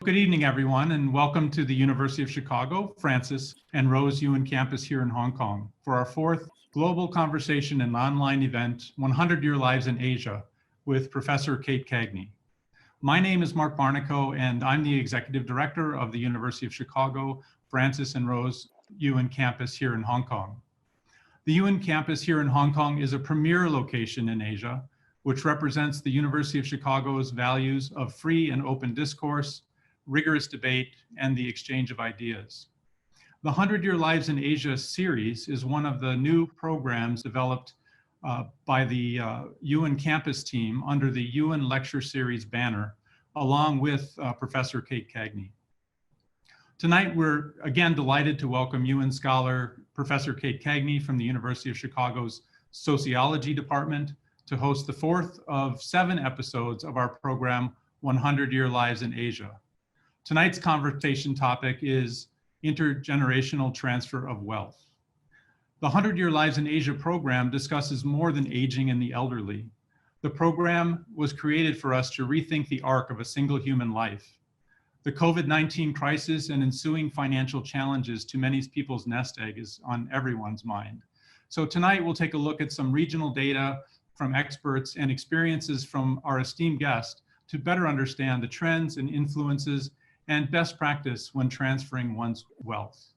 Good evening, everyone, and welcome to the University of Chicago, Francis and Rose Yuan campus here in Hong Kong for our fourth global conversation and online event, 100-Year Lives in Asia, with Professor Kate Cagney. My name is Mark Barnico, and I'm the Executive Director of the University of Chicago, Francis and Rose Yuan campus here in Hong Kong. The Yuan campus here in Hong Kong is a premier location in Asia, which represents the University of Chicago's values of free and open discourse, rigorous debate, and the exchange of ideas. The 100-Year Lives in Asia series is one of the new programs developed by the Yuan campus team under the Yuan Lecture Series banner, along with Professor Kate Cagney. Tonight, we're again delighted to welcome Yuan scholar Professor Kate Cagney from the University of Chicago's Sociology Department to host the fourth of 7 episodes of our program, 100-Year Lives in Asia. Tonight's conversation topic is intergenerational transfer of wealth. The 100-Year Lives in Asia program discusses more than aging and the elderly. The program was created for us to rethink the arc of a single human life. The COVID-19 crisis and ensuing financial challenges to many people's nest egg is on everyone's mind. So tonight we'll take a look at some regional data from experts and experiences from our esteemed guest to better understand the trends and influences and best practice when transferring one's wealth.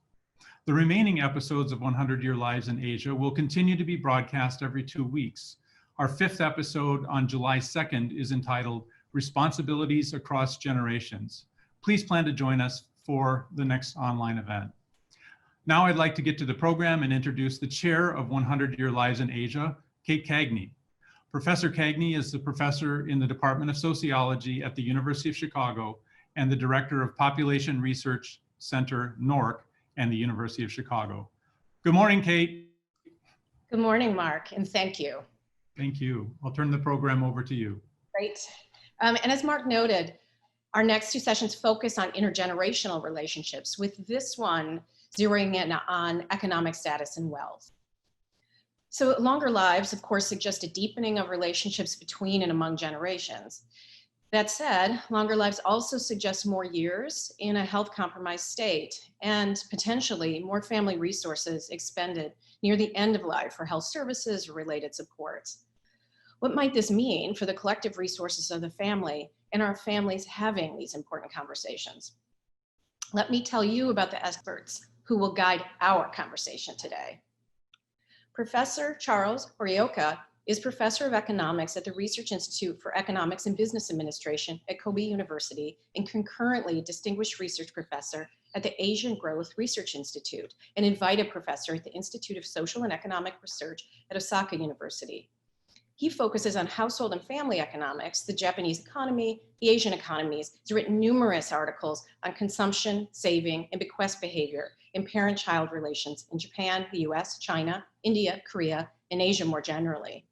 The remaining episodes of 100-Year Lives in Asia will continue to be broadcast every 2 weeks. Our 5th episode on July 2nd is entitled Responsibilities Across Generations. Please plan to join us for the next online event. Now I'd like to get to the program and introduce the chair of 100-Year Lives in Asia, Kate Cagney. Professor Cagney is the professor in the Department of Sociology at the University of Chicago and the Director of Population Research Center, NORC, and the University of Chicago. Good morning, Kate. Good morning, Mark, and thank you. Thank you. I'll turn the program over to you. Great. And as Mark noted, our next 2 sessions focus on intergenerational relationships, with this one zeroing in on economic status and wealth. So longer lives, of course, suggest a deepening of relationships between and among generations. That said, longer lives also suggest more years in a health compromised state and potentially more family resources expended near the end of life for health services or related supports. What might this mean for the collective resources of the family and our families having these important conversations? Let me tell you about the experts who will guide our conversation today. Professor Charles Horioka is Professor of Economics at the Research Institute for Economics and Business Administration at Kobe University and concurrently Distinguished Research Professor at the Asian Growth Research Institute and Invited Professor at the Institute of Social and Economic Research at Osaka University. He focuses on household and family economics, the Japanese economy, the Asian economies. He's written numerous articles on consumption, saving, and bequest behavior in parent-child relations in Japan, the US, China, India, Korea, and Asia more generally.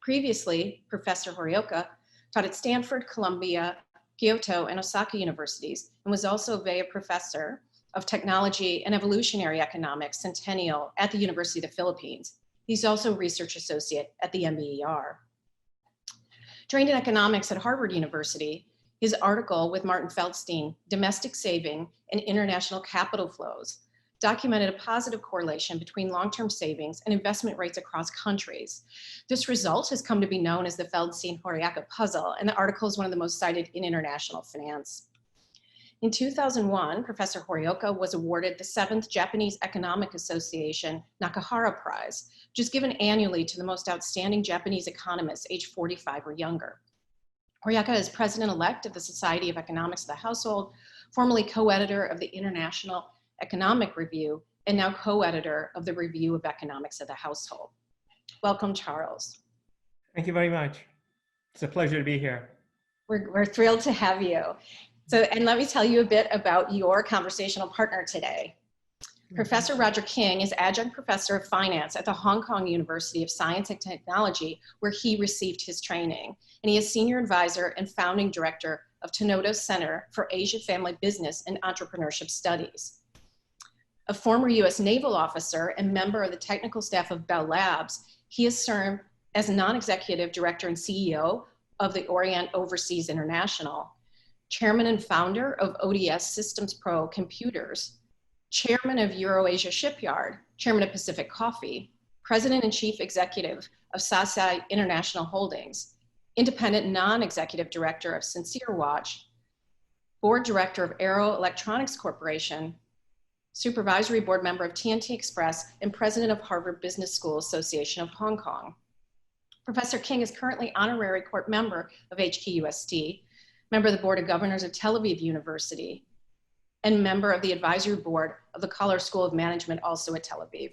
Previously, Professor Horioka taught at Stanford, Columbia, Kyoto, and Osaka universities, and was also a professor of technology and evolutionary economics Centennial at the University of the Philippines. He's also a research associate at the MBER. Trained in economics at Harvard University, his article with Martin Feldstein, Domestic Saving and International Capital Flows, documented a positive correlation between long-term savings and investment rates across countries. This result has come to be known as the Feldstein-Horioka puzzle, and the article is one of the most cited in international finance. In 2001, Professor Horioka was awarded the 7th Japanese Economic Association Nakahara Prize, which is given annually to the most outstanding Japanese economists aged 45 or younger. Horioka is president-elect of the Society of Economics of the Household, formerly co-editor of the International Economic Review, and now co-editor of the Review of Economics of the Household. Welcome, Charles. Thank you very much. It's a pleasure to be here. We're thrilled to have you. So, and let me tell you a bit about your conversational partner today. Professor Roger King is Adjunct Professor of Finance at the Hong Kong University of Science and Technology, where he received his training. And he is Senior Advisor and Founding Director of Tanoto Center for Asia Family Business and Entrepreneurship Studies. A former US naval officer and member of the technical staff of Bell Labs, he has served as non-executive director and CEO of the Orient Overseas International, chairman and founder of ODS Systems Pro Computers, chairman of Euroasia Shipyard, chairman of Pacific Coffee, president and chief executive of Society International Holdings, independent non-executive director of Sincere Watch, board director of Aero Electronics Corporation, supervisory board member of TNT Express, and president of Harvard Business School Association of Hong Kong. Professor King is currently honorary court member of HKUST, member of the Board of Governors of Tel Aviv University, and member of the advisory board of the Koller School of Management, also at Tel Aviv.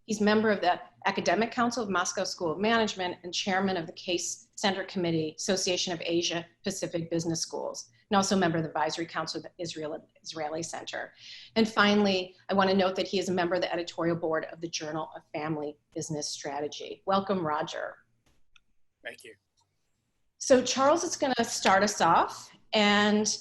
He's member of the Academic Council of Moscow School of Management and chairman of the Case Center Committee, Association of Asia Pacific Business Schools, and also a member of the Advisory Council of the Israeli Center. And finally, I want to note that he is a member of the editorial board of the Journal of Family Business Strategy. Welcome, Roger. Thank you. So Charles is going to start us off and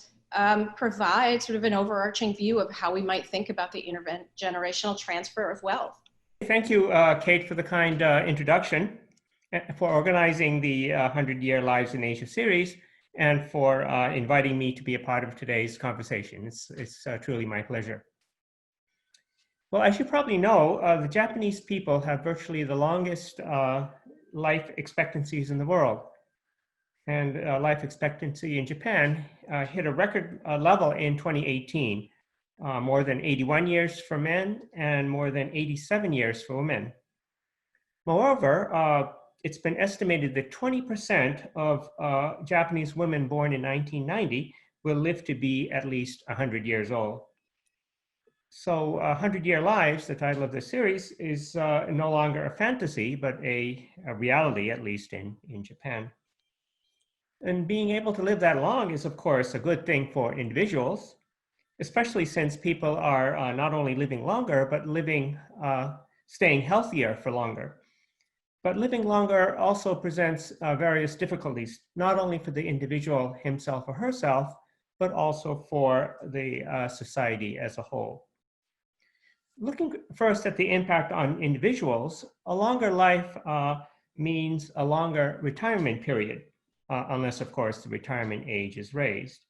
provide sort of an overarching view of how we might think about the intergenerational transfer of wealth. Thank you, Kate, for the kind introduction, for organizing the 100-Year Lives in Asia series, and for inviting me to be a part of today's conversation. It's truly my pleasure. Well, as you probably know, the Japanese people have virtually the longest life expectancies in the world. And life expectancy in Japan hit a record level in 2018, more than 81 years for men and more than 87 years for women. Moreover, it's been estimated that 20% of Japanese women born in 1990 will live to be at least 100 years old. So 100-Year Lives, the title of this series, is no longer a fantasy, but a reality, at least in Japan. And being able to live that long is, of course, a good thing for individuals, especially since people are not only living longer, but staying healthier for longer. But living longer also presents various difficulties, not only for the individual himself or herself, but also for the society as a whole. Looking first at the impact on individuals, a longer life means a longer retirement period, unless, of course, the retirement age is raised.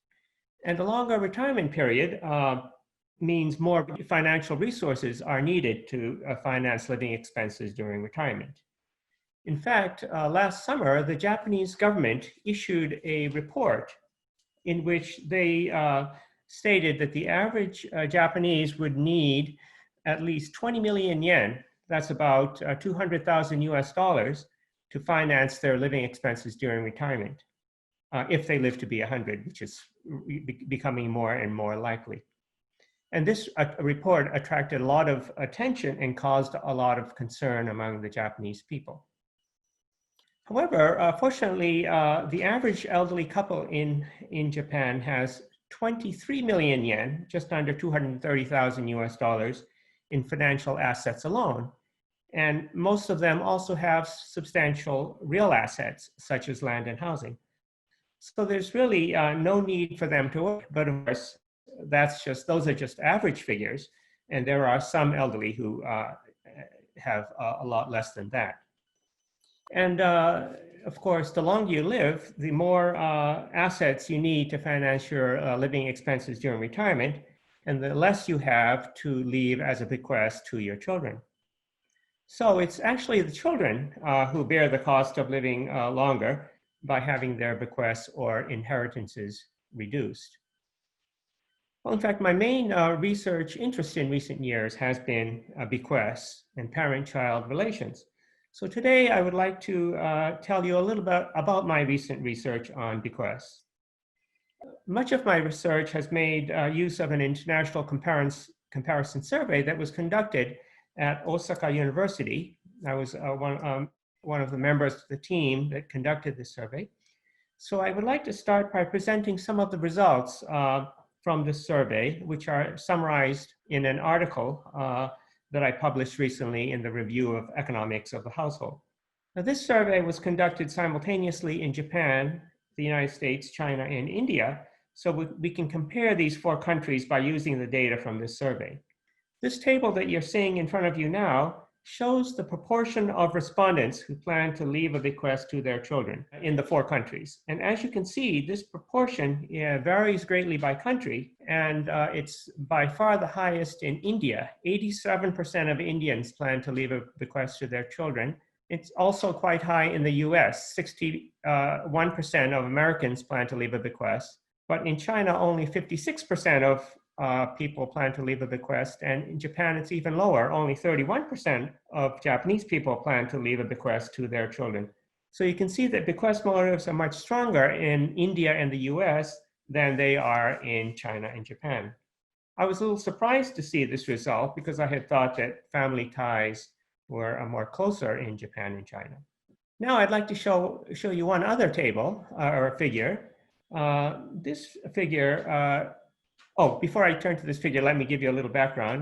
And a longer retirement period means more financial resources are needed to finance living expenses during retirement. In fact, last summer, the Japanese government issued a report in which they stated that the average Japanese would need at least 20 million yen, that's about 200,000 US dollars, to finance their living expenses during retirement, if they live to be 100, which is becoming more and more likely. And this report attracted a lot of attention and caused a lot of concern among the Japanese people. However, fortunately, the average elderly couple in Japan has 23 million yen, just under 230,000 US dollars, in financial assets alone. And most of them also have substantial real assets, such as land and housing. So there's really no need for them to work, but of course, those are just average figures, and there are some elderly who have a lot less than that. And of course, the longer you live, the more assets you need to finance your living expenses during retirement, and the less you have to leave as a bequest to your children. So it's actually the children who bear the cost of living longer by having their bequests or inheritances reduced. Well, in fact, my main research interest in recent years has been bequests and parent-child relations. So today I would like to tell you a little bit about my recent research on bequests. Much of my research has made use of an international comparison survey that was conducted at Osaka University. I was one of the members of the team that conducted this survey. So I would like to start by presenting some of the results from this survey, which are summarized in an article that I published recently in the Review of Economics of the Household. Now, this survey was conducted simultaneously in Japan, the United States, China, and India, so we can compare these 4 countries by using the data from this survey. This table that you're seeing in front of you now shows the proportion of respondents who plan to leave a bequest to their children in the 4 countries. And as you can see, this proportion varies greatly by country, and it's by far the highest in India. 87% of Indians plan to leave a bequest to their children. It's also quite high in the US. 61% of Americans plan to leave a bequest. But in China, only 56% of people plan to leave a bequest, and in Japan it's even lower. Only 31% of Japanese people plan to leave a bequest to their children. So you can see that bequest motives are much stronger in India and the US than they are in China and Japan. I was a little surprised to see this result because I had thought that family ties were more closer in Japan and China. Now I'd like to show you one other table or figure. This figure, before I turn to this figure, let me give you a little background.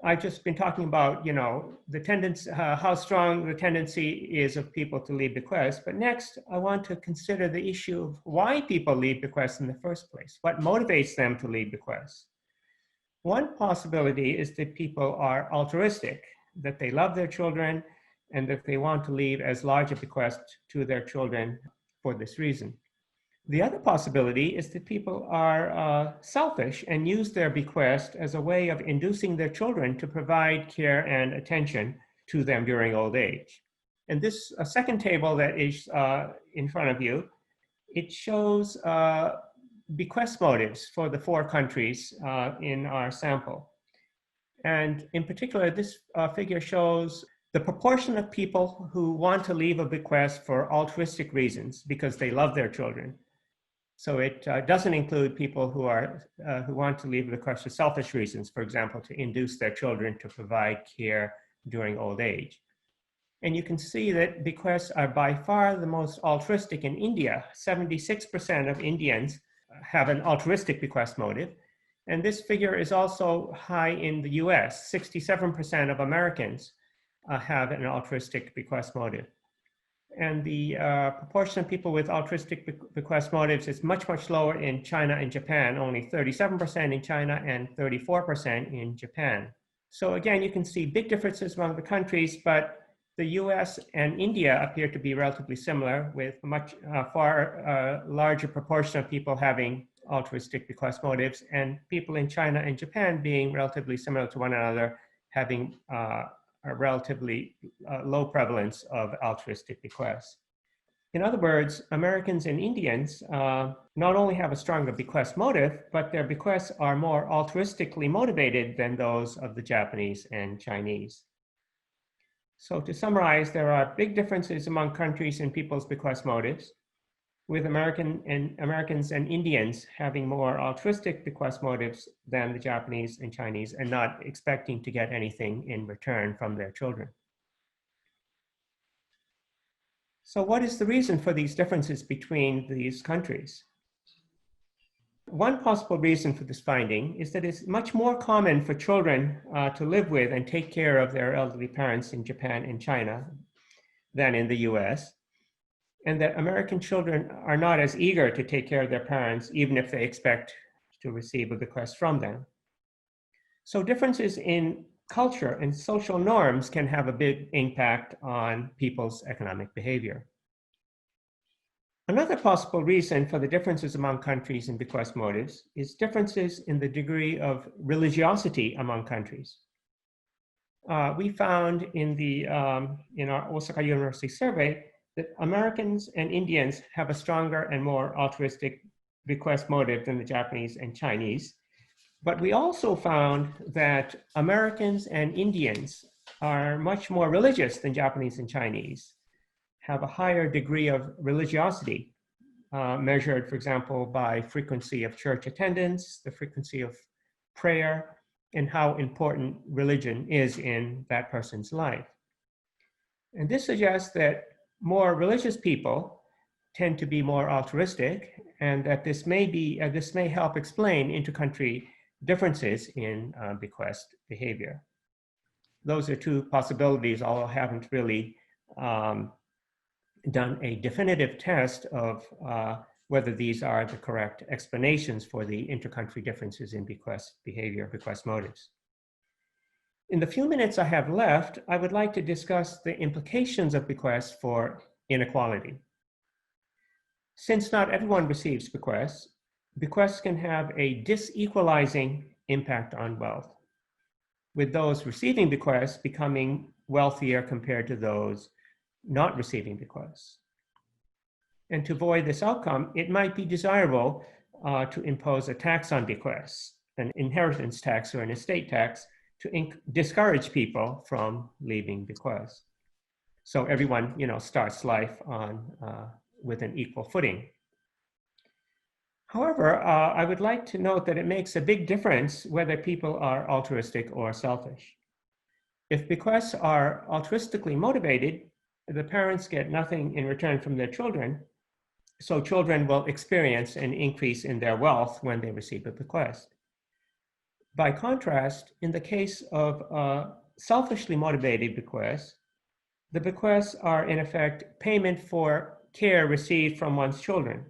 I've just been talking about, the tendency, how strong the tendency is of people to leave bequests. But next, I want to consider the issue of why people leave bequests in the first place. What motivates them to leave bequests? One possibility is that people are altruistic, that they love their children, and that they want to leave as large a bequest to their children for this reason. The other possibility is that people are selfish and use their bequest as a way of inducing their children to provide care and attention to them during old age. And this second table that is in front of you, it shows bequest motives for the 4 countries in our sample. And in particular, this figure shows the proportion of people who want to leave a bequest for altruistic reasons because they love their children. So it doesn't include people who want to leave a bequest for selfish reasons, for example, to induce their children to provide care during old age. And you can see that bequests are by far the most altruistic in India. 76% of Indians have an altruistic bequest motive. And this figure is also high in the US. 67% of Americans have an altruistic bequest motive. And the proportion of people with altruistic bequest motives is much, much lower in China and Japan, only 37% in China and 34% in Japan. So again, you can see big differences among the countries, but the US and India appear to be relatively similar, with a much far larger proportion of people having altruistic bequest motives, and people in China and Japan being relatively similar to one another, having a relatively low prevalence of altruistic bequests. In other words, Americans and Indians not only have a stronger bequest motive, but their bequests are more altruistically motivated than those of the Japanese and Chinese. So to summarize, there are big differences among countries in people's bequest motives, with Americans and Indians having more altruistic bequest motives than the Japanese and Chinese, and not expecting to get anything in return from their children. So what is the reason for these differences between these countries? One possible reason for this finding is that it's much more common for children to live with and take care of their elderly parents in Japan and China than in the US. And that American children are not as eager to take care of their parents, even if they expect to receive a bequest from them. So differences in culture and social norms can have a big impact on people's economic behavior. Another possible reason for the differences among countries in bequest motives is differences in the degree of religiosity among countries. We found in our Osaka University survey that Americans and Indians have a stronger and more altruistic bequest motive than the Japanese and Chinese. But we also found that Americans and Indians are much more religious than Japanese and Chinese, have a higher degree of religiosity, measured, for example, by frequency of church attendance, the frequency of prayer, and how important religion is in that person's life. And this suggests that more religious people tend to be more altruistic, and that this may help explain inter-country differences in bequest behavior. Those are 2 possibilities, although I haven't really done a definitive test of whether these are the correct explanations for the inter-country differences in bequest behavior, bequest motives. In the few minutes I have left, I would like to discuss the implications of bequests for inequality. Since not everyone receives bequests, bequests can have a disequalizing impact on wealth, with those receiving bequests becoming wealthier compared to those not receiving bequests. And to avoid this outcome, it might be desirable to impose a tax on bequests, an inheritance tax or an estate tax, to discourage people from leaving bequests. So everyone, starts life on with an equal footing. However, I would like to note that it makes a big difference whether people are altruistic or selfish. If bequests are altruistically motivated, the parents get nothing in return from their children, so children will experience an increase in their wealth when they receive a bequest. By contrast, in the case of selfishly motivated bequests, the bequests are in effect payment for care received from one's children.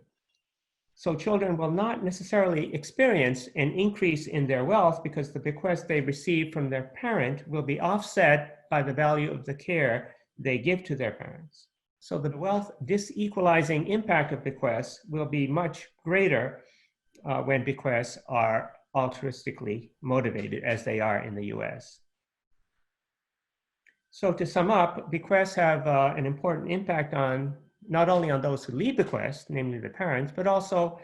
So children will not necessarily experience an increase in their wealth because the bequest they receive from their parent will be offset by the value of the care they give to their parents. So the wealth disequalizing impact of bequests will be much greater when bequests are altruistically motivated, as they are in the US. So to sum up, bequests have an important impact on not only on those who leave bequests, namely the parents, but also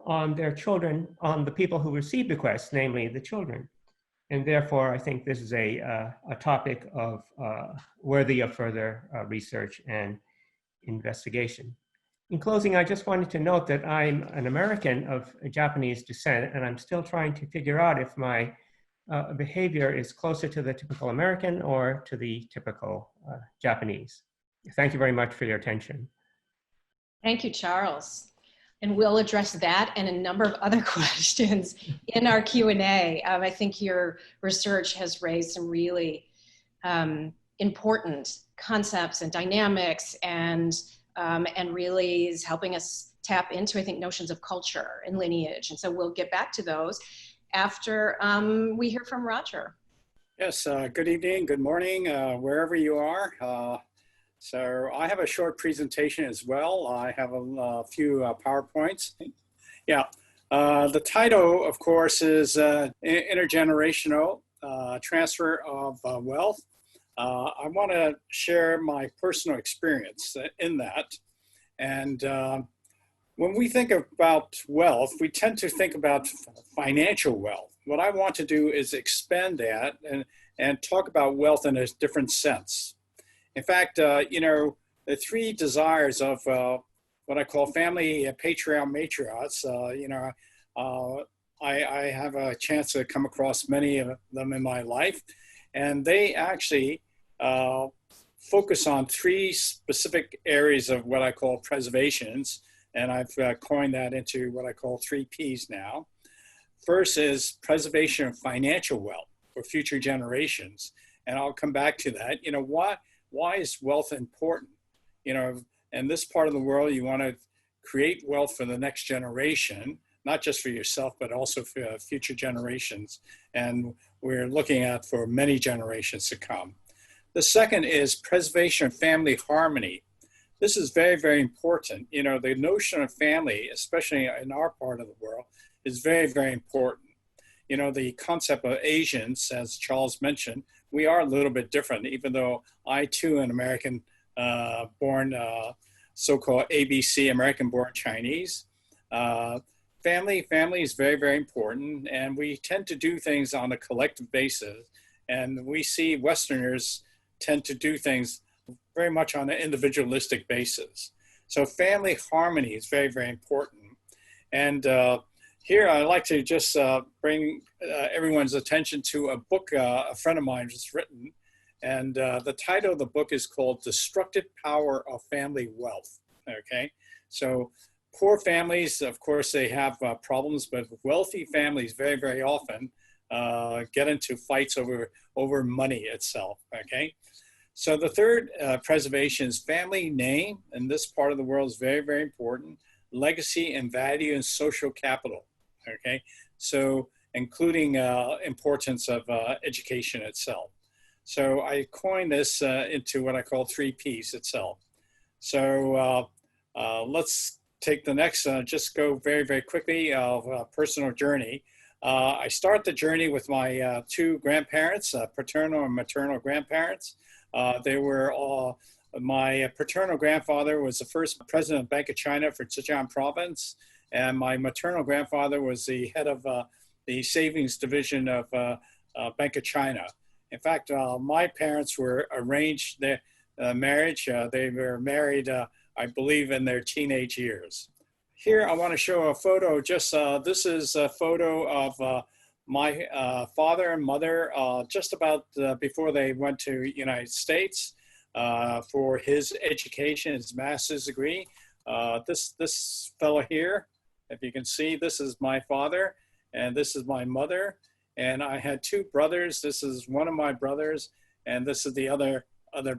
on their children, on the people who receive bequests, namely the children. And therefore, I think this is a topic of worthy of further research and investigation. In closing, I just wanted to note that I'm an American of Japanese descent, and I'm still trying to figure out if my behavior is closer to the typical American or to the typical Japanese. Thank you very much for your attention. Thank you, Charles. And we'll address that and a number of other questions in our Q&A. I think your research has raised some really important concepts and dynamics and really is helping us tap into, I think, notions of culture and lineage. And so we'll get back to those after we hear from Roger. Yes, good evening, good morning, wherever you are. So I have a short presentation as well. I have a few PowerPoints. Yeah, the title, of course, is Intergenerational Transfer of Wealth. I want to share my personal experience in that. And when we think about wealth, we tend to think about financial wealth. What I want to do is expand that and talk about wealth in a different sense. In fact, the three desires of what I call family patriarch matriarchs, I have a chance to come across many of them in my life, and they actually focus on three specific areas of what I call preservations, and I've coined that into what I call 3 Ps now. First is preservation of financial wealth for future generations, and I'll come back to that. Why is wealth important? In this part of the world, you want to create wealth for the next generation, not just for yourself, but also for future generations. And we're looking at for many generations to come. The second is preservation of family harmony. This is very, very important. The notion of family, especially in our part of the world, is very, very important. The concept of Asians, as Charles mentioned, we are a little bit different, even though I too am American born, so-called ABC, American born Chinese. Family is very, very important, and we tend to do things on a collective basis. And we see Westerners tend to do things very much on an individualistic basis. So family harmony is very, very important. And here I'd like to just bring everyone's attention to a book a friend of mine has written. And the title of the book is called Destructive Power of Family Wealth. Okay, so poor families, of course, they have problems, but wealthy families very, very often get into fights over money itself. Okay, so the third preservation is family name, and this part of the world is very, very important. Legacy and value and social capital. Okay, so including importance of education itself. So I coined this into what I call 3Ps itself. So let's take the next, just go very, very quickly of personal journey. I start the journey with my two grandparents, paternal and maternal grandparents. They were all, my paternal grandfather was the first president of Bank of China for Zhejiang province. And my maternal grandfather was the head of the savings division of Bank of China. In fact, my parents were arranged their marriage. They were married, I believe, in their teenage years. Here, I want to show a photo. Just this is a photo of my father and mother just about before they went to United States for his education, his master's degree. This fellow here, if you can see, this is my father and this is my mother. And I had two brothers. This is one of my brothers, and this is the other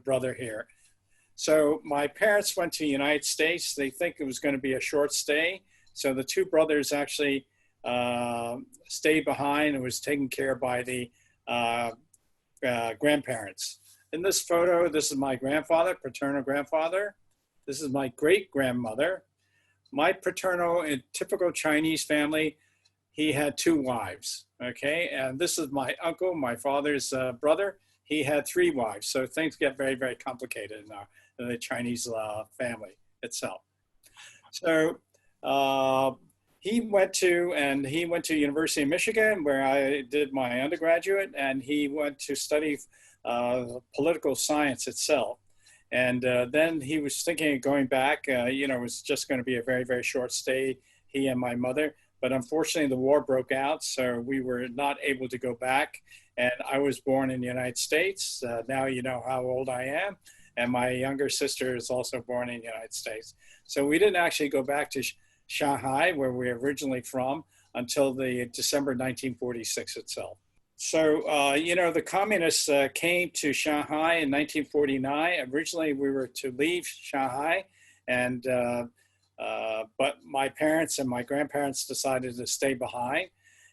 brother here. So my parents went to the United States. They think it was going to be a short stay. So the two brothers actually stayed behind and was taken care of by the grandparents. In this photo, this is my grandfather, paternal grandfather. This is my great-grandmother. My paternal, in typical Chinese family, he had two wives, okay? And this is my uncle, my father's brother. He had three wives. So things get very, very complicated in the Chinese family itself. So he went to University of Michigan, where I did my undergraduate, and he went to study political science itself. And then he was thinking of going back. It was just going to be a very, very short stay, he and my mother. But unfortunately, the war broke out, so we were not able to go back. And I was born in the United States. Now you know how old I am. And my younger sister is also born in the United States. So we didn't actually go back to Shanghai, where we're originally from, until the December 1946 itself. So, the communists came to Shanghai in 1949. Originally, we were to leave Shanghai, and but my parents and my grandparents decided to stay behind.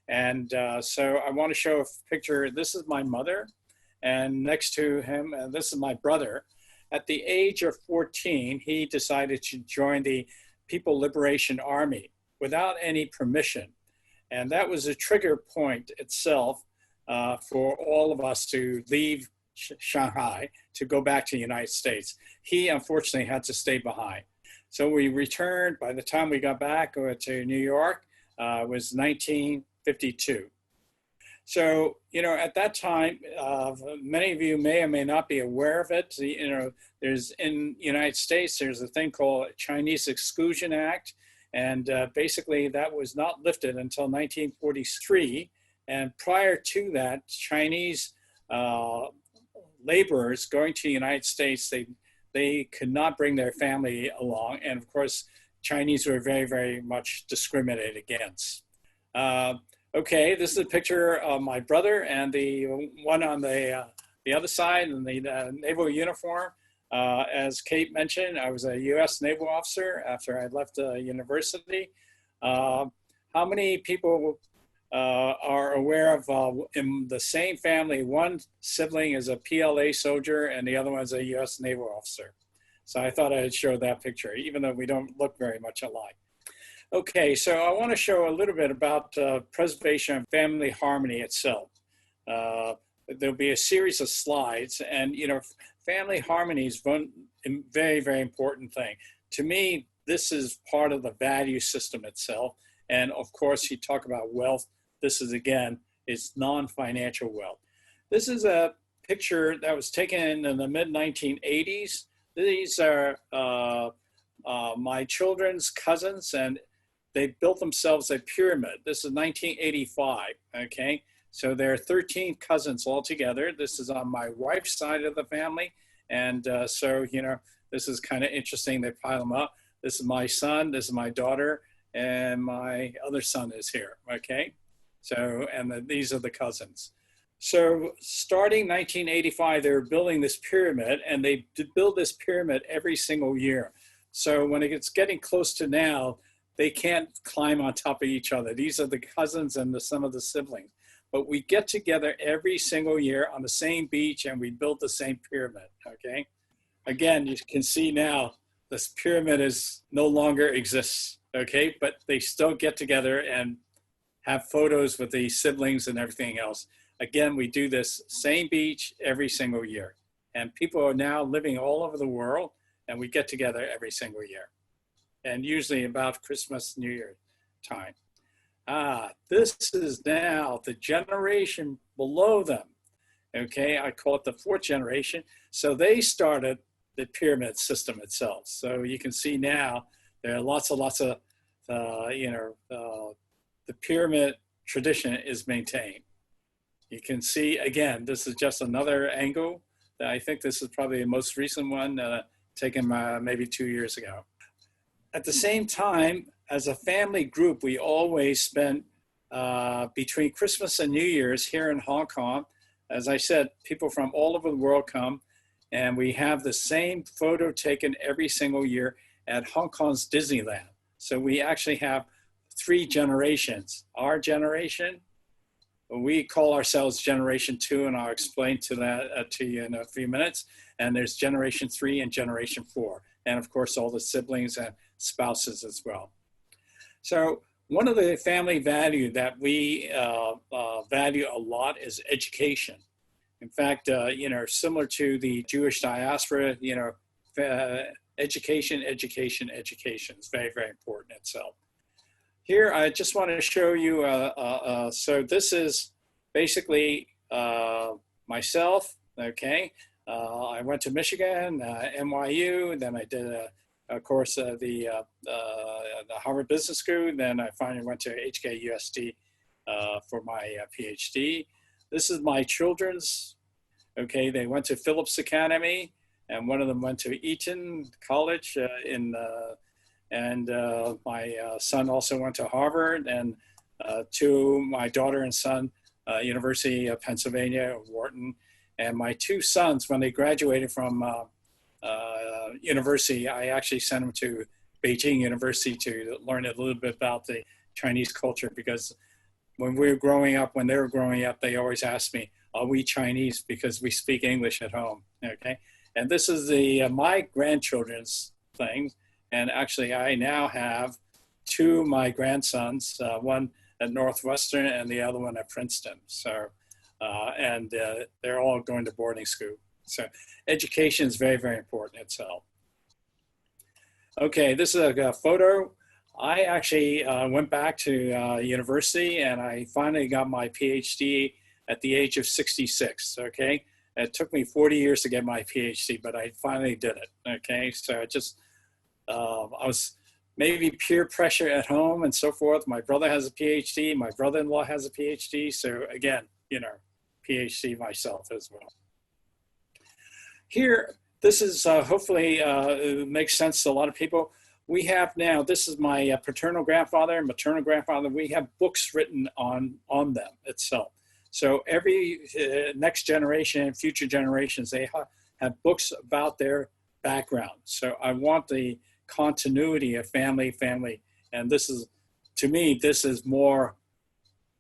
And so I want to show a picture. This is my mother, and next to him, and this is my brother. At the age of 14, he decided to join the People Liberation Army without any permission. And that was a trigger point itself for all of us to leave Shanghai to go back to the United States. He unfortunately had to stay behind. So we returned. By the time we got back to New York, it was 1952. So, at that time, many of you may or may not be aware of it. There's in the United States, there's a thing called Chinese Exclusion Act. And basically that was not lifted until 1943. And prior to that, Chinese laborers going to the United States, they could not bring their family along. And of course, Chinese were very, very much discriminated against. Okay, this is a picture of my brother and the one on the other side in the naval uniform. As Kate mentioned, I was a U.S. naval officer after I left university. How many people are aware of in the same family, one sibling is a PLA soldier and the other one is a U.S. naval officer? So I thought I'd show that picture, even though we don't look very much alike. Okay, so I want to show a little bit about preservation of family harmony itself. There'll be a series of slides, and family harmony is one very, very important thing. To me, this is part of the value system itself. And of course, you talk about wealth. This is, again, it's non-financial wealth. This is a picture that was taken in the mid-1980s. These are my children's cousins, and they built themselves a pyramid. This is 1985, okay? So there are 13 cousins altogether. This is on my wife's side of the family. And so, this is kind of interesting. They pile them up. This is my son, this is my daughter, and my other son is here, okay? So, and these are the cousins. So starting 1985, they were building this pyramid, and they build this pyramid every single year. So when it gets getting close to now, they can't climb on top of each other. These are the cousins and some of the siblings. but we get together every single year on the same beach and we build the same pyramid, okay? Again, you can see now this pyramid is no longer exists, okay? But they still get together and have photos with the siblings and everything else. Again, we do this same beach every single year. And people are now living all over the world and we get together every single year. And usually about Christmas, New Year time. This is now the generation below them. Okay, I call it the fourth generation. So they started the pyramid system itself. So you can see now there are lots of, the pyramid tradition is maintained. You can see, again, this is just another angle. I think this is probably the most recent one taken maybe 2 years ago. At the same time, as a family group, we always spend between Christmas and New Year's here in Hong Kong. As I said, people from all over the world come and we have the same photo taken every single year at Hong Kong's Disneyland. So we actually have 3 generations. Our generation, we call ourselves Generation 2, and I'll explain to that to you in a few minutes. And there's Generation 3 and Generation 4. And of course, all the siblings and spouses as well. So one of the family value that we value a lot is education. In fact, similar to the Jewish diaspora, education is very, very important itself. Here, I just want to show you, so this is basically myself, okay? I went to Michigan, NYU, then I did, of course, the Harvard Business School, then I finally went to HKUST for my Ph.D. This is my children's, okay? They went to Phillips Academy, and one of them went to Eton College and my son also went to Harvard, and my daughter and son, University of Pennsylvania, Wharton, and my 2 sons, when they graduated from university, I actually sent them to Beijing University to learn a little bit about the Chinese culture, because when they were growing up, they always asked me, are we Chinese? Because we speak English at home, okay? And this is my grandchildren's thing. And actually, I now have 2 of my grandsons, one at Northwestern and the other one at Princeton. So, and they're all going to boarding school. So education is very, very important itself. Okay, this is a photo. I actually went back to university and I finally got my PhD at the age of 66, okay? It took me 40 years to get my PhD, but I finally did it, okay? So I was maybe peer pressure at home and so forth. My brother has a PhD, my brother-in-law has a PhD. So again, PhD myself as well. Here, this is hopefully makes sense to a lot of people. We have now, this is my paternal grandfather and maternal grandfather. We have books written on them itself. So every next generation and future generations, they have books about their background. So I want the continuity of family, and this is, to me, this is more,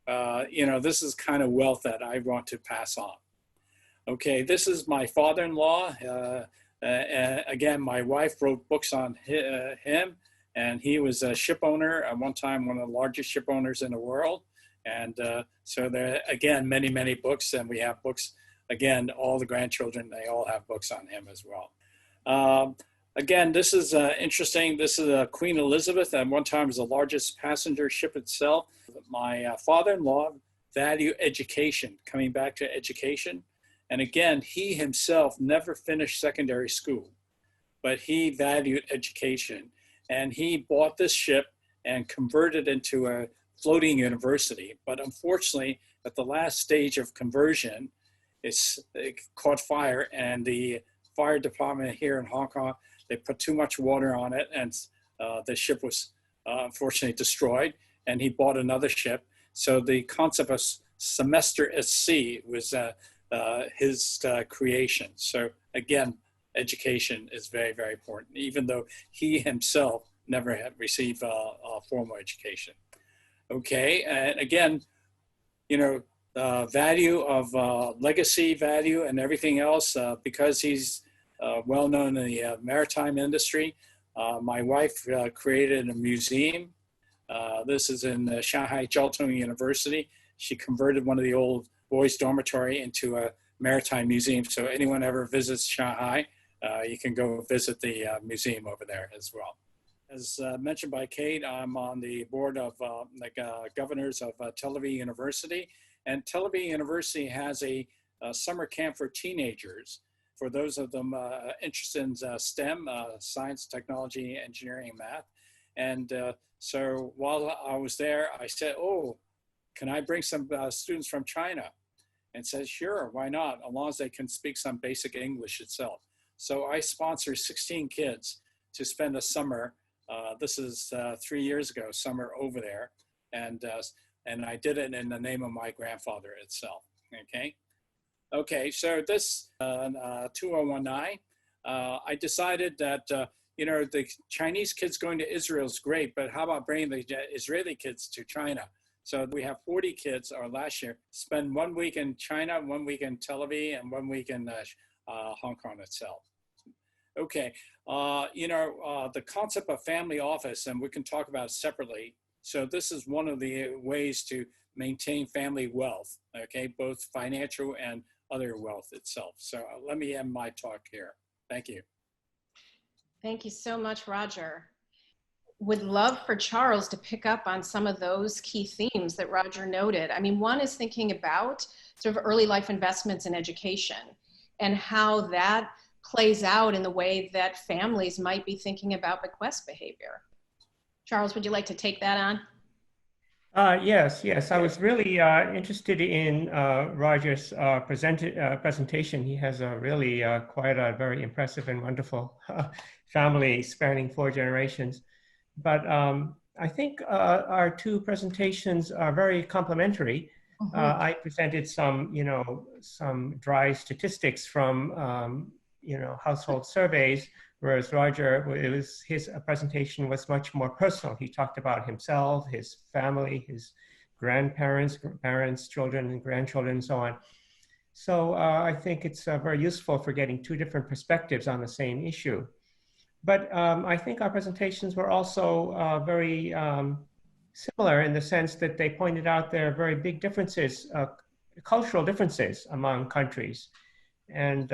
this is kind of wealth that I want to pass on. Okay, this is my father-in-law. Again, my wife wrote books on him, and he was a ship owner at one time, one of the largest ship owners in the world. And so there, again, many, many books, and we have books, again, all the grandchildren, they all have books on him as well. Again, this is interesting. This is Queen Elizabeth, and one time was the largest passenger ship itself. My father-in-law valued education, coming back to education. And again, he himself never finished secondary school, but he valued education. And he bought this ship and converted into a floating university. But unfortunately, at the last stage of conversion, it caught fire, and the fire department here in Hong Kong, they put too much water on it, and the ship was unfortunately destroyed, and he bought another ship. So the concept of semester at sea was his creation. So again, education is very, very important, even though he himself never had received a formal education. Okay, and again, value of legacy value and everything else, because he's well known in the maritime industry. My wife created a museum. This is in Shanghai Jiaotong University. She converted one of the old boys' dormitory into a maritime museum. So anyone ever visits Shanghai, you can go visit the museum over there as well. As mentioned by Kate, I'm on the board of governors of Tel Aviv University. And Tel Aviv University has a summer camp for teenagers, for those of them interested in STEM, science, technology, engineering, and math. And so while I was there, I said, oh, can I bring some students from China? And said, sure, why not, as long as they can speak some basic English itself. So I sponsored 16 kids to spend a summer. This is 3 years ago, summer over there. And I did it in the name of my grandfather itself, okay? Okay, so this 2019, I decided that, the Chinese kids going to Israel is great, but how about bringing the Israeli kids to China? So we have 40 kids, or last year, spend 1 week in China, 1 week in Tel Aviv, and 1 week in Hong Kong itself. Okay, the concept of family office, and we can talk about it separately. So this is one of the ways to maintain family wealth, okay, both financial and other wealth itself. So let me end my talk here. Thank you. Thank you so much, Roger. Would love for Charles to pick up on some of those key themes that Roger noted. I mean, one is thinking about sort of early life investments in education and how that plays out in the way that families might be thinking about bequest behavior. Charles, would you like to take that on? Yes. I was really interested in Roger's presentation. He has a really quite a very impressive and wonderful family spanning 4 generations. But I think our 2 presentations are very complementary. Mm-hmm. I presented some, some dry statistics from, household surveys, whereas Roger, his presentation was much more personal. He talked about himself, his family, his grandparents, parents, children, and grandchildren, and so on. So I think it's very useful for getting 2 different perspectives on the same issue. But I think our presentations were also very similar in the sense that they pointed out there are very big differences, cultural differences among countries. And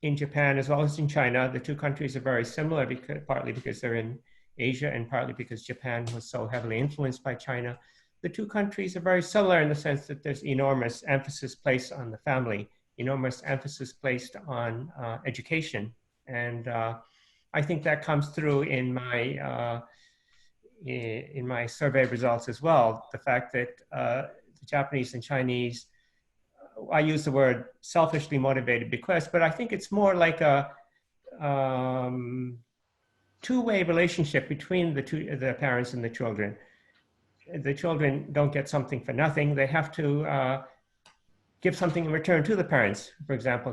in Japan, as well as in China, the 2 countries are very similar, partly because they're in Asia and partly because Japan was so heavily influenced by China. The 2 countries are very similar in the sense that there's enormous emphasis placed on the family, enormous emphasis placed on education. And I think that comes through in my survey results as well. The fact that the Japanese and Chinese, I use the word selfishly motivated bequest, but I think it's more like a two-way relationship between the parents and the children. The children don't get something for nothing. They have to give something in return to the parents. For example,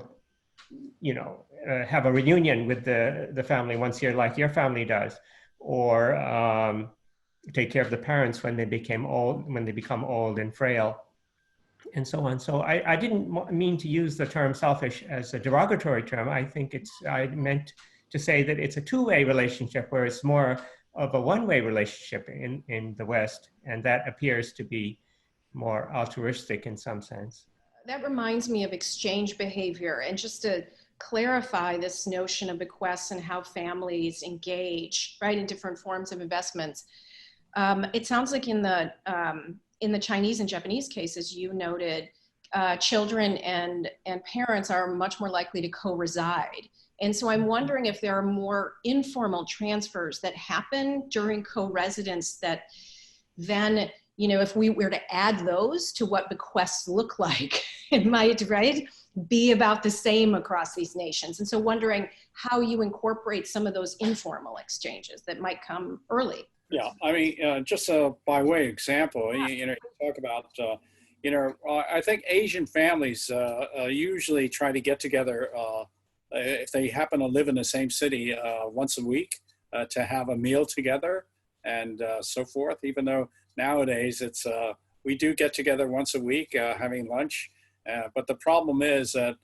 have a reunion with the family once a year, like your family does, or take care of the parents when they become old and frail, and so on. So I didn't mean to use the term selfish as a derogatory term. I think I meant to say that it's a two-way relationship where it's more of a one-way relationship in the West, and that appears to be more altruistic in some sense. That reminds me of exchange behavior, and just to clarify this notion of bequests and how families engage, right, in different forms of investments. It sounds like in the Chinese and Japanese cases, you noted children and parents are much more likely to co-reside. And so I'm wondering if there are more informal transfers that happen during co-residence that then, if we were to add those to what bequests look like, it might, right, be about the same across these nations. And so wondering how you incorporate some of those informal exchanges that might come early. Yeah, I mean, just by way of example, you talk about, I think Asian families usually try to get together if they happen to live in the same city once a week to have a meal together and so forth, even though nowadays we do get together once a week having lunch. But the problem is that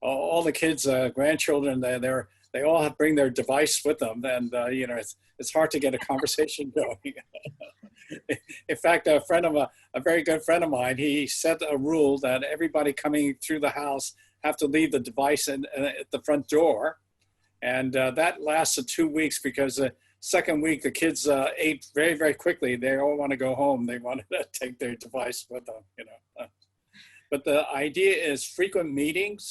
all the kids, grandchildren, they all have to bring their device with them, and you know, it's hard to get a conversation going. In fact, a very good friend of mine, he set a rule that everybody coming through the house have to leave the device at the front door, and that lasted 2 weeks, because the second week the kids ate very, very quickly. They all want to go home. They wanted to take their device with them, you know. But the idea is frequent meetings,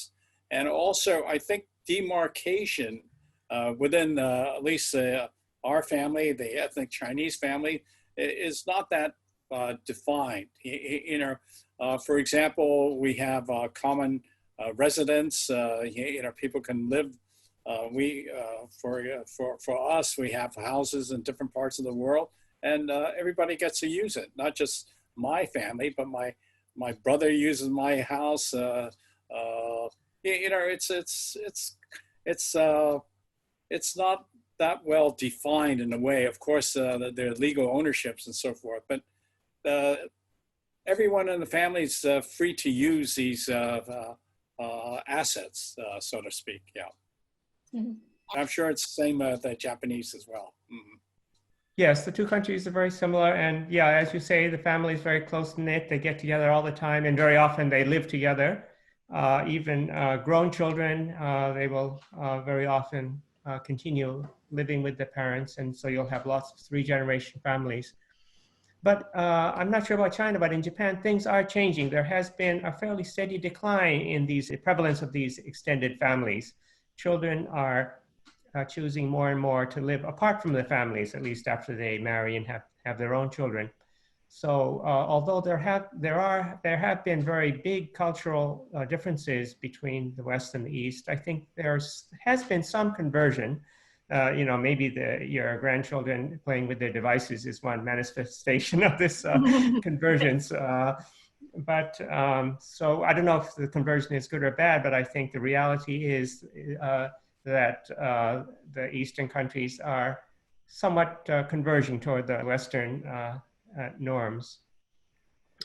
and also I think demarcation within at least our family, the ethnic Chinese family, is not that defined. You know, for example, we have common residence. You know, people can live. For us, we have houses in different parts of the world, and everybody gets to use it. Not just my family, but my brother uses my house. You know, it's not that well defined in a way. Of course, there are legal ownerships and so forth, but everyone in the family is free to use these assets, so to speak. Yeah. Mm-hmm. I'm sure it's the same the Japanese as well. Mm-hmm. Yes, the two countries are very similar. And yeah, as you say, the family is very close knit. They get together all the time, and very often they live together. Even grown children, they will very often continue living with their parents. And so you'll have lots of 3-generation families. But I'm not sure about China, but in Japan, things are changing. There has been a fairly steady decline in the prevalence of these extended families. Children are choosing more and more to live apart from their families, at least after they marry and have their own children. So although there have been very big cultural differences between the West and the East, I think has been some conversion. You know, maybe your grandchildren playing with their devices is one manifestation of this convergence. But so I don't know if the conversion is good or bad, but I think the reality is that the Eastern countries are somewhat converging toward the Western norms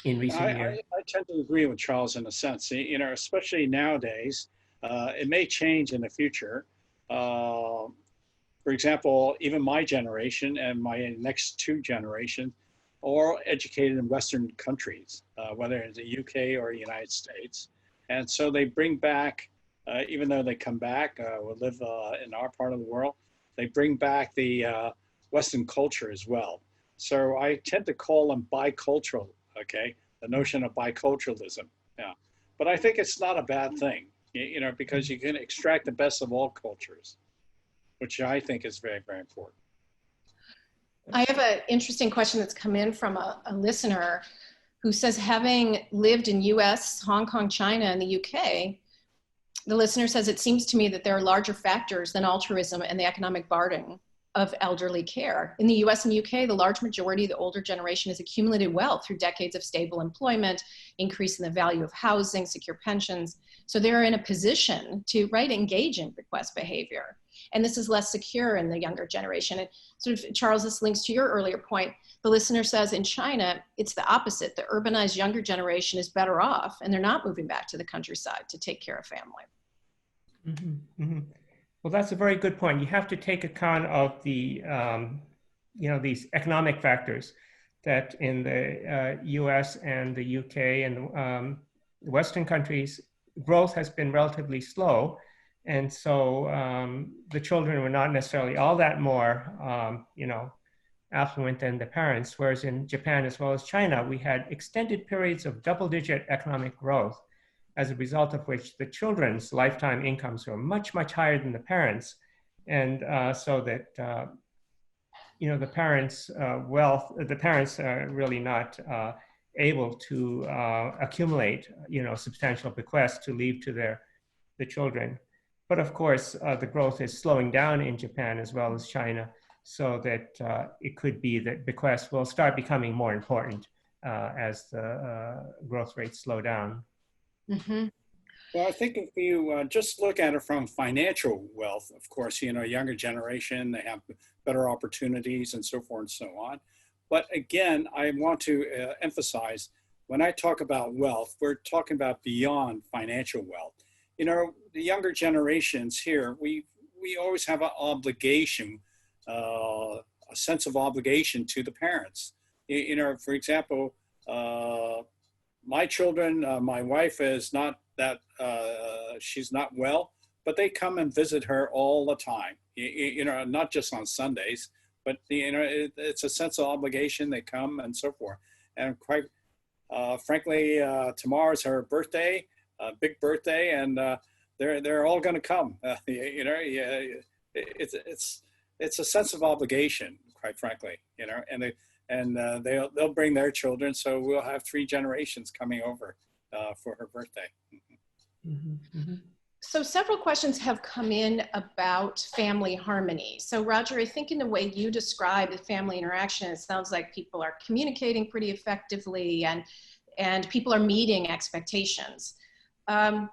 in recent years. I tend to agree with Charles in a sense. You know, especially nowadays, it may change in the future. For example, even my generation and my next 2 generations are all educated in Western countries, whether it's the UK or the United States. And so they bring back, even though they come back or live in our part of the world, they bring back the Western culture as well. So I tend to call them bicultural, okay? The notion of biculturalism, yeah. But I think it's not a bad thing, you know, because you can extract the best of all cultures, which I think is very, very important. I have an interesting question that's come in from a listener who says, having lived in US, Hong Kong, China, and the UK, the listener says, it seems to me that there are larger factors than altruism and the economic burden of elderly care. In the US and UK, the large majority of the older generation has accumulated wealth through decades of stable employment, increase in the value of housing, secure pensions. So they're in a position to, right, engage in bequest behavior. And this is less secure in the younger generation. And sort of, Charles, this links to your earlier point. The listener says in China, it's the opposite. The urbanized younger generation is better off, and they're not moving back to the countryside to take care of family. Mm-hmm, mm-hmm. Well, that's a very good point. You have to take account of the, you know, these economic factors that in the US and the UK and the Western countries, growth has been relatively slow. And so the children were not necessarily all that more, you know, affluent than the parents, whereas in Japan as well as China, we had extended periods of double-digit economic growth, as a result of which the children's lifetime incomes were much, much higher than the parents. And so that, you know, the parents' wealth, the parents are really not able to accumulate, you know, substantial bequests to leave to the children. But of course, the growth is slowing down in Japan as well as China, so that it could be that bequests will start becoming more important as the growth rates slow down. Mm-hmm. Well, I think if you just look at it from financial wealth, of course, you know, younger generation, they have better opportunities and so forth and so on. But again, I want to emphasize, when I talk about wealth, we're talking about beyond financial wealth. You know, the younger generations here, we always have an obligation, a sense of obligation to the parents. You know, for example, my children, my wife is not that, she's not well, but they come and visit her all the time. You know, not just on Sundays, but you know, it's a sense of obligation. They come and so forth. And quite frankly, tomorrow's her birthday, big birthday, and they're all going to come. You know, yeah, it's a sense of obligation, quite frankly. You know, and they'll bring their children, so we'll have 3 generations coming over for her birthday. Mm-hmm. Mm-hmm. So several questions have come in about family harmony. So Roger, I think in the way you describe the family interaction, it sounds like people are communicating pretty effectively and people are meeting expectations. But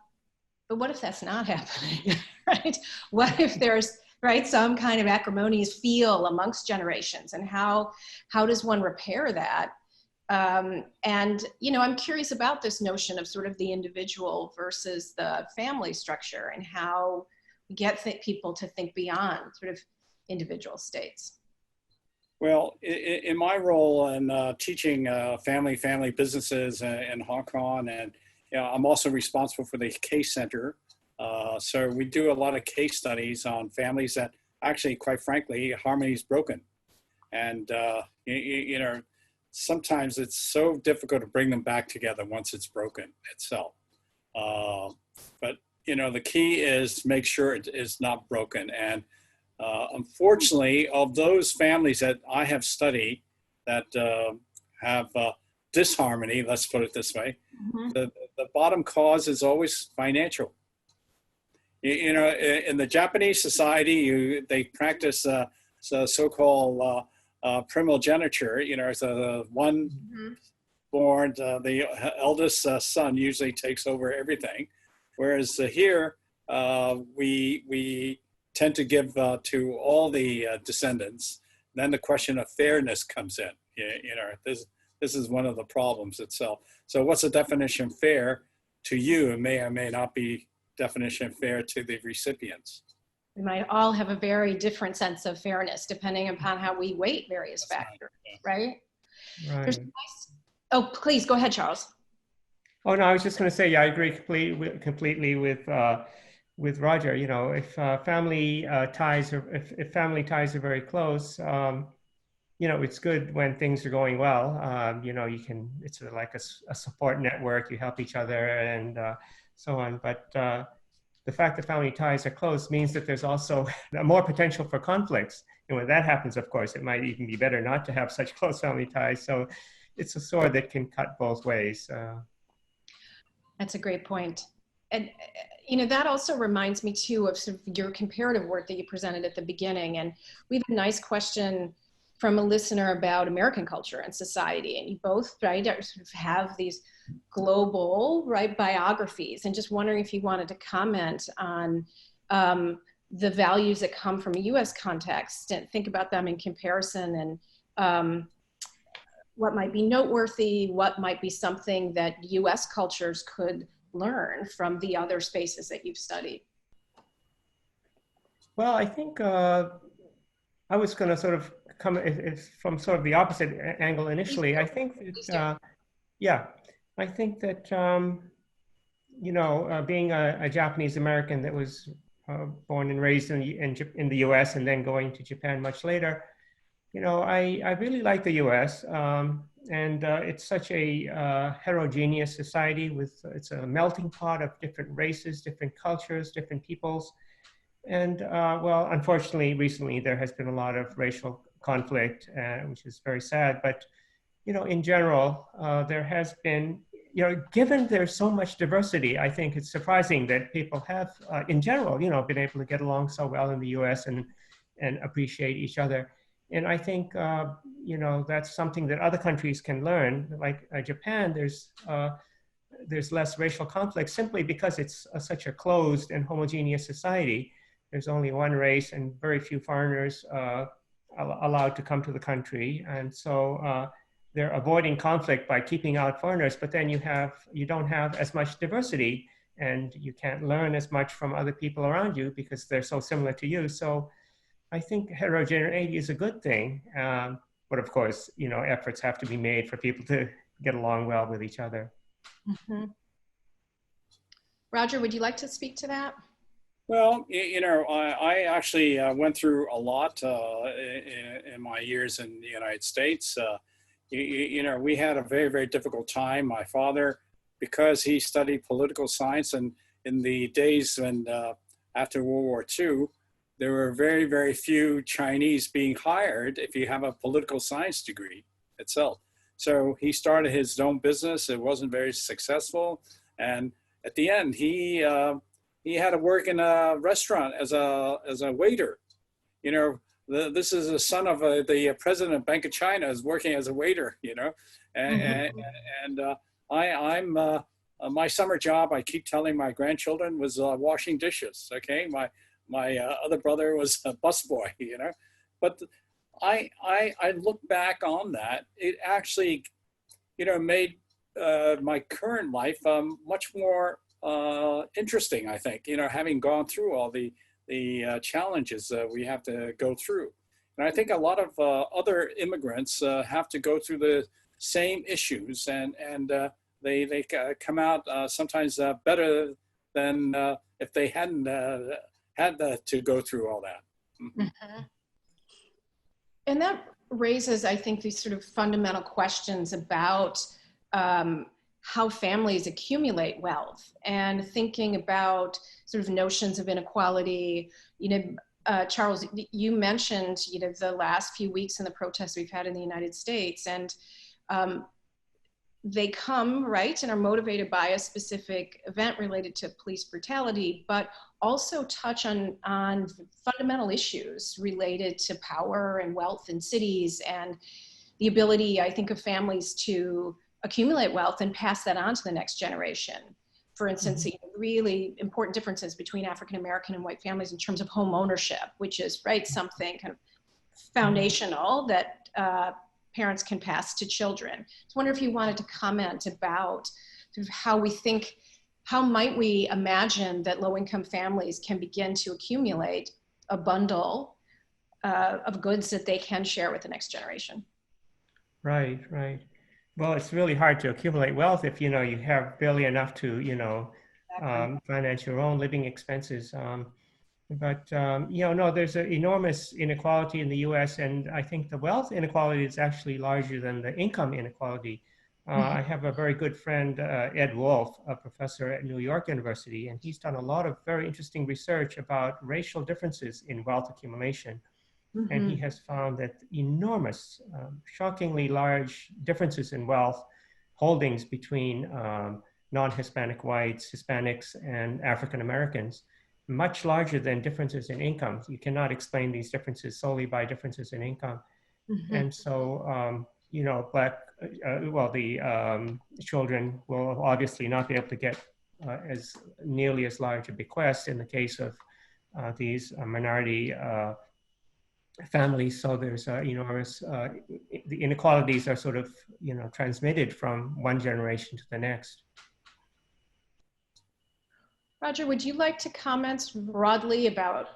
what if that's not happening, right? What if there's, right, some kind of acrimonious feel amongst generations, and how does one repair that? And, you know, I'm curious about this notion of sort of the individual versus the family structure and how we get people to think beyond sort of individual states. Well, in my role in teaching family businesses in Hong Kong, and you know, I'm also responsible for the case center. So we do a lot of case studies on families that actually, quite frankly, harmony is broken. And, you know, sometimes it's so difficult to bring them back together once it's broken itself. But, you know, the key is make sure it is not broken. And unfortunately, of those families that I have studied that have disharmony, let's put it this way, mm-hmm. the bottom cause is always financial. You know, in the Japanese society, they practice so-called primogeniture. You know, the one mm-hmm. born, the eldest son usually takes over everything. Whereas here, we tend to give to all the descendants. Then the question of fairness comes in. You know, this is one of the problems itself. So what's the definition of fair to you? It may or may not be definition of fair to the recipients. We might all have a very different sense of fairness depending upon how we weight various factors, right? Right. Oh, please go ahead, Charles. Oh no, I was just going to say, yeah, I agree completely with Roger. You know, if family ties are very close, you know, it's good when things are going well. You know, it's sort of like a support network. You help each other and so on. But the fact that family ties are close means that there's also more potential for conflicts. And when that happens, of course, it might even be better not to have such close family ties. So it's a sword that can cut both ways. That's a great point. And, you know, that also reminds me too of sort of your comparative work that you presented at the beginning. And we have a nice question from a listener about American culture and society. And you both, right, sort of have these global, right, biographies. And just wondering if you wanted to comment on the values that come from a US context and think about them in comparison and what might be noteworthy, what might be something that US cultures could learn from the other spaces that you've studied. Well, I think I was going to sort of come from sort of the opposite angle initially. I think that, yeah, I think that, you know, being a Japanese American that was born and raised in the US and then going to Japan much later, you know, I really like the US. And it's such a heterogeneous society it's a melting pot of different races, different cultures, different peoples. And well, unfortunately, recently there has been a lot of racial conflict, which is very sad. But, you know, in general, there has been, you know, given there's so much diversity, I think it's surprising that people have, in general, you know, been able to get along so well in the US and appreciate each other. And I think, you know, that's something that other countries can learn. Like Japan, there's less racial conflict simply because it's such a closed and homogeneous society. There's only one race and very few foreigners allowed to come to the country. And so they're avoiding conflict by keeping out foreigners, but then you don't have as much diversity, and you can't learn as much from other people around you because they're so similar to you. So I think heterogeneity is a good thing. But of course, efforts have to be made for people to get along well with each other. Mm-hmm. Roger, would you like to speak to that? Well, I actually went through a lot in my years in the United States. We had a very, very difficult time. My father, because he studied political science, and in the days when after World War II, there were very, very few Chinese being hired if you have a political science degree itself. So he started his own business. It wasn't very successful. And at the end, he had to work in a restaurant as a waiter. This is the son of the president of Bank of China is working as a waiter, and I'm my summer job, I keep telling my grandchildren, was washing dishes. Okay. My other brother was a busboy, but I look back on that. It actually, made my current life much more interesting, I think, having gone through all the challenges we have to go through. And I think a lot of other immigrants have to go through the same issues, and they come out sometimes better than if they hadn't had to go through all that. Mm-hmm. And that raises, I think, these sort of fundamental questions about how families accumulate wealth, and thinking about sort of notions of inequality. Charles, you mentioned, the last few weeks in the protests we've had in the United States, and they come, right, and are motivated by a specific event related to police brutality, but also touch on fundamental issues related to power and wealth in cities, and the ability, I think, of families to accumulate wealth and pass that on to the next generation. For instance, really important differences between African American and white families in terms of home ownership, which is, right, something kind of foundational that parents can pass to children. I wonder if you wanted to comment about sort of how might we imagine that low-income families can begin to accumulate a bundle of goods that they can share with the next generation? Right. Well, it's really hard to accumulate wealth if you have barely enough to Exactly. finance your own living expenses. But there's an enormous inequality in the U.S., and I think the wealth inequality is actually larger than the income inequality. I have a very good friend, Ed Wolf, a professor at New York University, and he's done a lot of very interesting research about racial differences in wealth accumulation. And he has found that enormous, shockingly large differences in wealth holdings between non-Hispanic whites, Hispanics, and African Americans, much larger than differences in income. You cannot explain these differences solely by differences in income. And so, the children will obviously not be able to get as nearly as large a bequest in the case of these minority families. So there's enormous, the inequalities are sort of, transmitted from one generation to the next. Roger, would you like to comment broadly about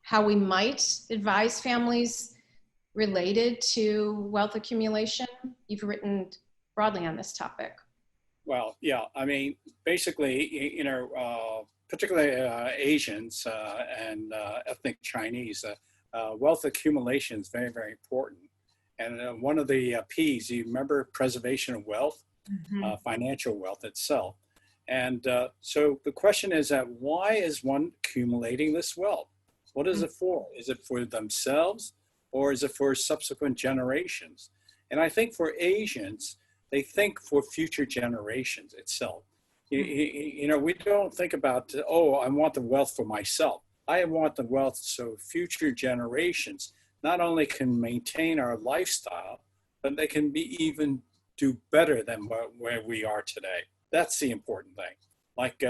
how we might advise families related to wealth accumulation? You've written broadly on this topic. Well, yeah, I mean, basically, particularly Asians and ethnic Chinese, wealth accumulation is very, very important. And one of the P's, you remember preservation of wealth, financial wealth itself. And so the question is that why is one accumulating this wealth? What is it for? Is it for themselves, or is it for subsequent generations? And I think for Asians, they think for future generations itself. We don't think about, oh, I want the wealth for myself. I want the wealth so future generations not only can maintain our lifestyle, but they can even do better than where we are today. That's the important thing. Like,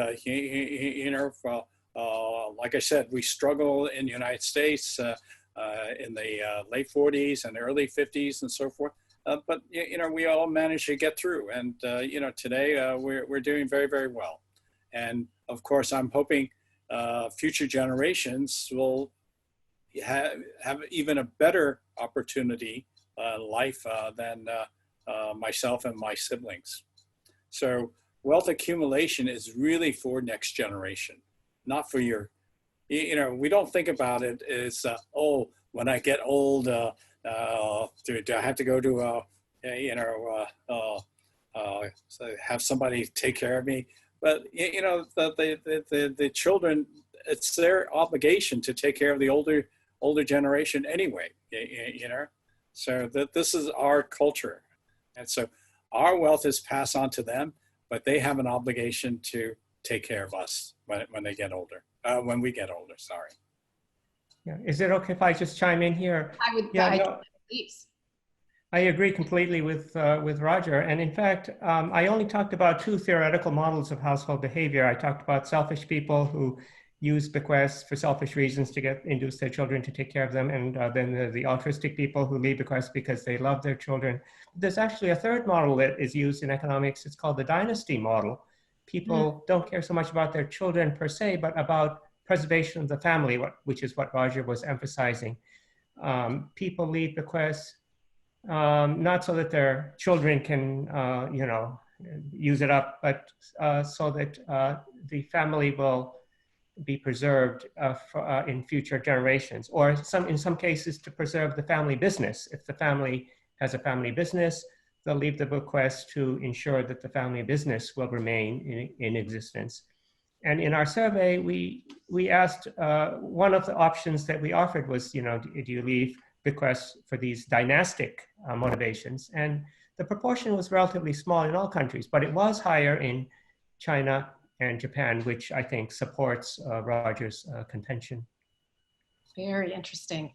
like I said, we struggle in the United States in the late 40s and early 50s and so forth. But we all managed to get through, and today we're doing very, very well. And of course, I'm hoping future generations will have even a better opportunity life than myself and my siblings. So wealth accumulation is really for next generation, not for your, we don't think about it as, oh, when I get old, do I have to go to, have somebody take care of me? But, the children, it's their obligation to take care of the older generation anyway, so that this is our culture. And so our wealth is passed on to them, but they have an obligation to take care of us when they get older, when we get older, sorry. Yeah. Is it okay if I just chime in here? I would, please. I agree completely with Roger. And in fact, I only talked about two theoretical models of household behavior. I talked about selfish people who use bequests for selfish reasons to induce their children to take care of them. And then the altruistic people who leave bequests because they love their children. There's actually a third model that is used in economics. It's called the dynasty model. People don't care so much about their children per se, but about preservation of the family, which is what Roger was emphasizing. People leave bequests not so that their children can, use it up, but so that the family will be preserved in future generations, or in some cases to preserve the family business. If the family has a family business, they'll leave the bequest to ensure that the family business will remain in existence. And in our survey, we asked, one of the options that we offered was, do you leave bequests for these dynastic motivations? And the proportion was relatively small in all countries, but it was higher in China and Japan, which I think supports Roger's contention. Very interesting.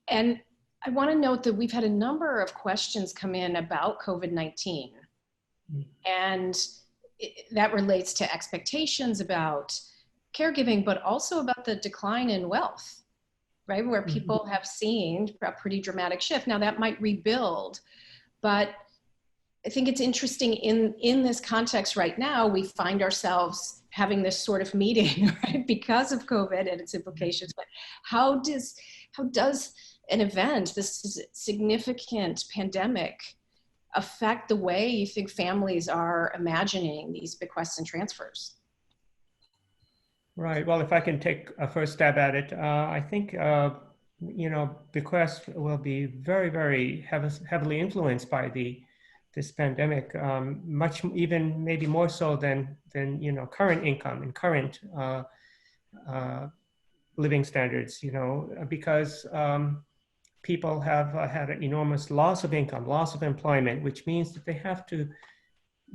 And I want to note that we've had a number of questions come in about COVID-19. And that relates to expectations about caregiving, but also about the decline in wealth, right? Where people have seen a pretty dramatic shift. Now that might rebuild, but I think it's interesting in this context right now, we find ourselves having this sort of meeting, right? Because of COVID and its implications, but how does an event, this significant pandemic, affect the way you think families are imagining these bequests and transfers? Right. Well, if I can take a first stab at it, I think, bequests will be very, very heavily influenced by this pandemic, much even maybe more so than current income and current living standards, because people have had an enormous loss of income, loss of employment, which means that they have to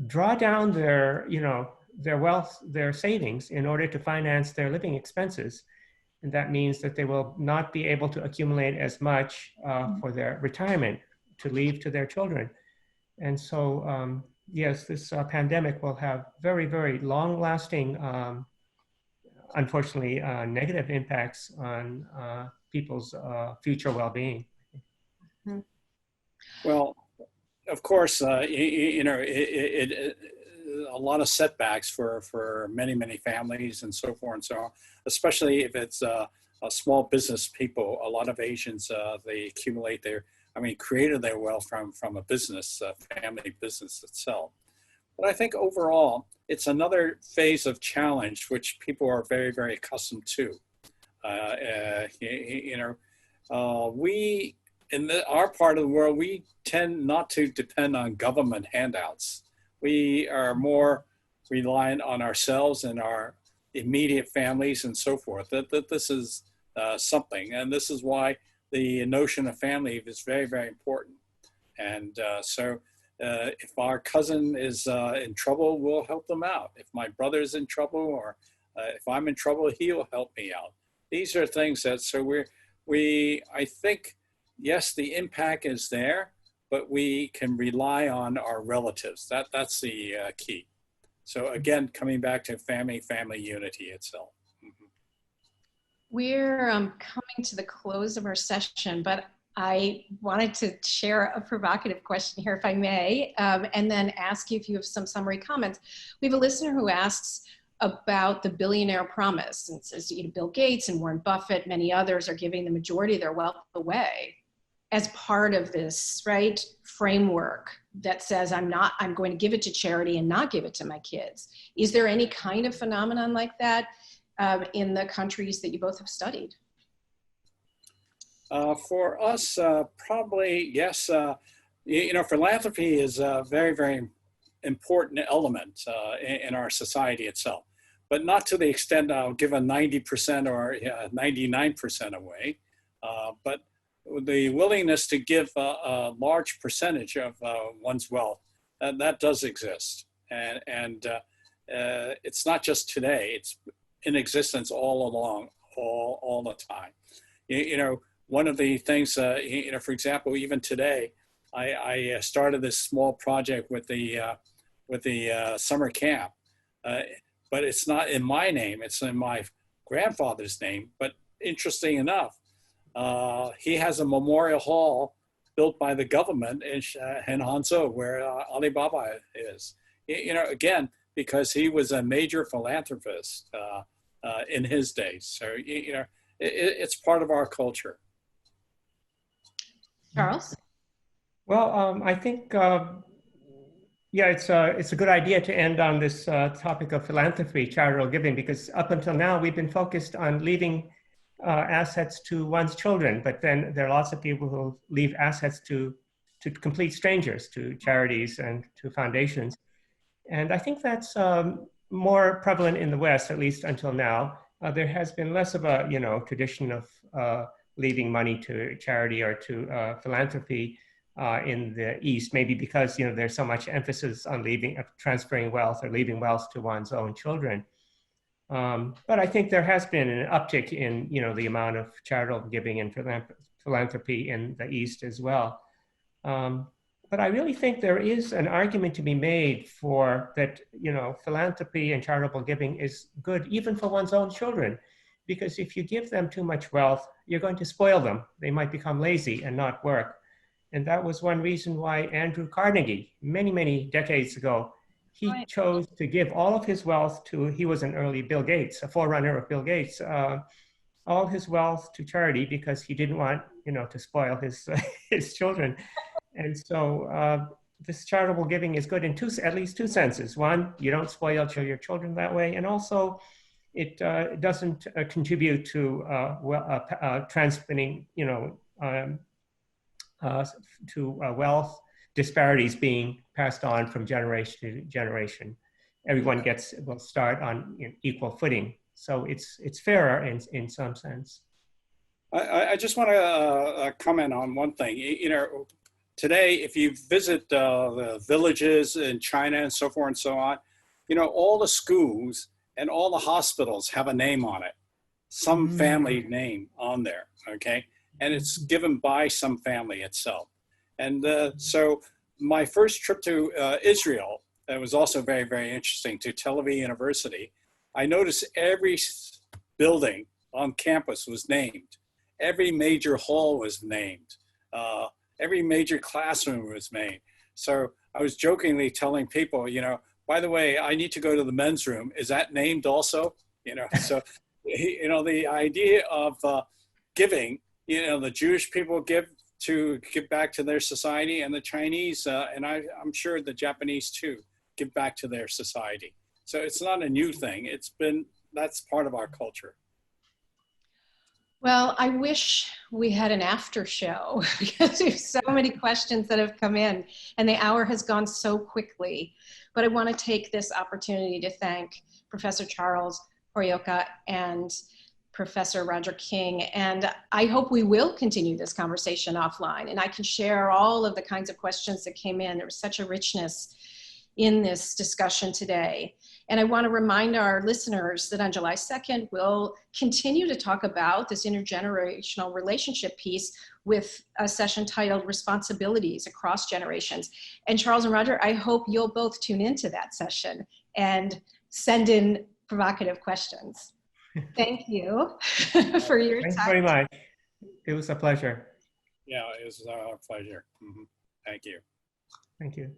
draw down their wealth, their savings in order to finance their living expenses. And that means that they will not be able to accumulate as much for their retirement to leave to their children. And so, yes, this pandemic will have very, very long-lasting, unfortunately, negative impacts on people's future well-being. Well, of course, a lot of setbacks for many, many families and so forth and so on, especially if it's a small business people. A lot of Asians, they accumulate created their wealth from a business, family business itself. But I think overall, it's another phase of challenge which people are very, very accustomed to. We, in our part of the world, we tend not to depend on government handouts. We are more reliant on ourselves and our immediate families and so forth. That this is something, and this is why the notion of family is very, very important. And so if our cousin is in trouble, we'll help them out. If my brother's in trouble, or if I'm in trouble, he'll help me out. These are things that, so I think, yes, the impact is there, but we can rely on our relatives. That's the key. So again, coming back to family unity itself. We're coming to the close of our session, but I wanted to share a provocative question here, if I may, and then ask you if you have some summary comments. We have a listener who asks about the billionaire promise, and says, you know, Bill Gates and Warren Buffett, many others are giving the majority of their wealth away as part of this, right, framework that says I'm going to give it to charity and not give it to my kids. Is there any kind of phenomenon like that in the countries that you both have studied? For us, probably yes. You know, philanthropy is a very, very important element in our society itself, but not to the extent I'll give a 90% or 99% away, but the willingness to give a large percentage of one's wealth, that does exist. And it's not just today, it's in existence all along, all the time. You know, one of the things, you know, for example, even today, I started this small project with the summer camp, but it's not in my name, it's in my grandfather's name. But interesting enough, he has a memorial hall built by the government in Hangzhou, where Alibaba is. You know, again, because he was a major philanthropist in his days. So, you know, it's part of our culture. Charles? Well, I think, yeah, it's a good idea to end on this topic of philanthropy, charitable giving, because up until now, we've been focused on leaving assets to one's children, but then there are lots of people who leave assets to complete strangers, to charities and to foundations. And I think that's more prevalent in the West, at least until now. There has been less of a, you know, tradition of leaving money to charity or to philanthropy in the East, maybe because, you know, there's so much emphasis on transferring wealth or leaving wealth to one's own children. But I think there has been an uptick in, you know, the amount of charitable giving and philanthropy in the East as well. But I really think there is an argument to be made for that, you know, philanthropy and charitable giving is good even for one's own children, because if you give them too much wealth, you're going to spoil them. They might become lazy and not work. And that was one reason why Andrew Carnegie, many, many decades ago, he chose to give all of his wealth to, he was an early Bill Gates, a forerunner of Bill Gates, all his wealth to charity because he didn't want, you know, to spoil his children. And so this charitable giving is good in at least two senses. One, you don't spoil your children that way. And also it doesn't contribute to transmitting, you know, to wealth disparities being passed on from generation to generation. Everyone will start on equal footing. So it's fairer in some sense. I just want to comment on one thing. You know, today, if you visit the villages in China and so forth and so on, you know, all the schools and all the hospitals have a name on it, some family name on there, okay? And it's given by some family itself. And so my first trip to Israel, that was also very, very interesting, to Tel Aviv University, I noticed every building on campus was named. Every major hall was named. Every major classroom was named. So I was jokingly telling people, you know, by the way, I need to go to the men's room. Is that named also? You know, so, you know, the idea of giving, you know, the Jewish people give back to their society, and the Chinese, and I'm sure the Japanese too, give back to their society. So it's not a new thing. That's part of our culture. Well, I wish we had an after show because there's so many questions that have come in and the hour has gone so quickly. But I want to take this opportunity to thank Professor Charles Horioka and Professor Roger King. And I hope we will continue this conversation offline and I can share all of the kinds of questions that came in. There was such a richness in this discussion today. And I want to remind our listeners that on July 2nd, we'll continue to talk about this intergenerational relationship piece with a session titled Responsibilities Across Generations. And Charles and Roger, I hope you'll both tune into that session and send in provocative questions. Thank you for your Thanks time. very much. It was a pleasure. Yeah, it was our pleasure. Thank you. Thank you.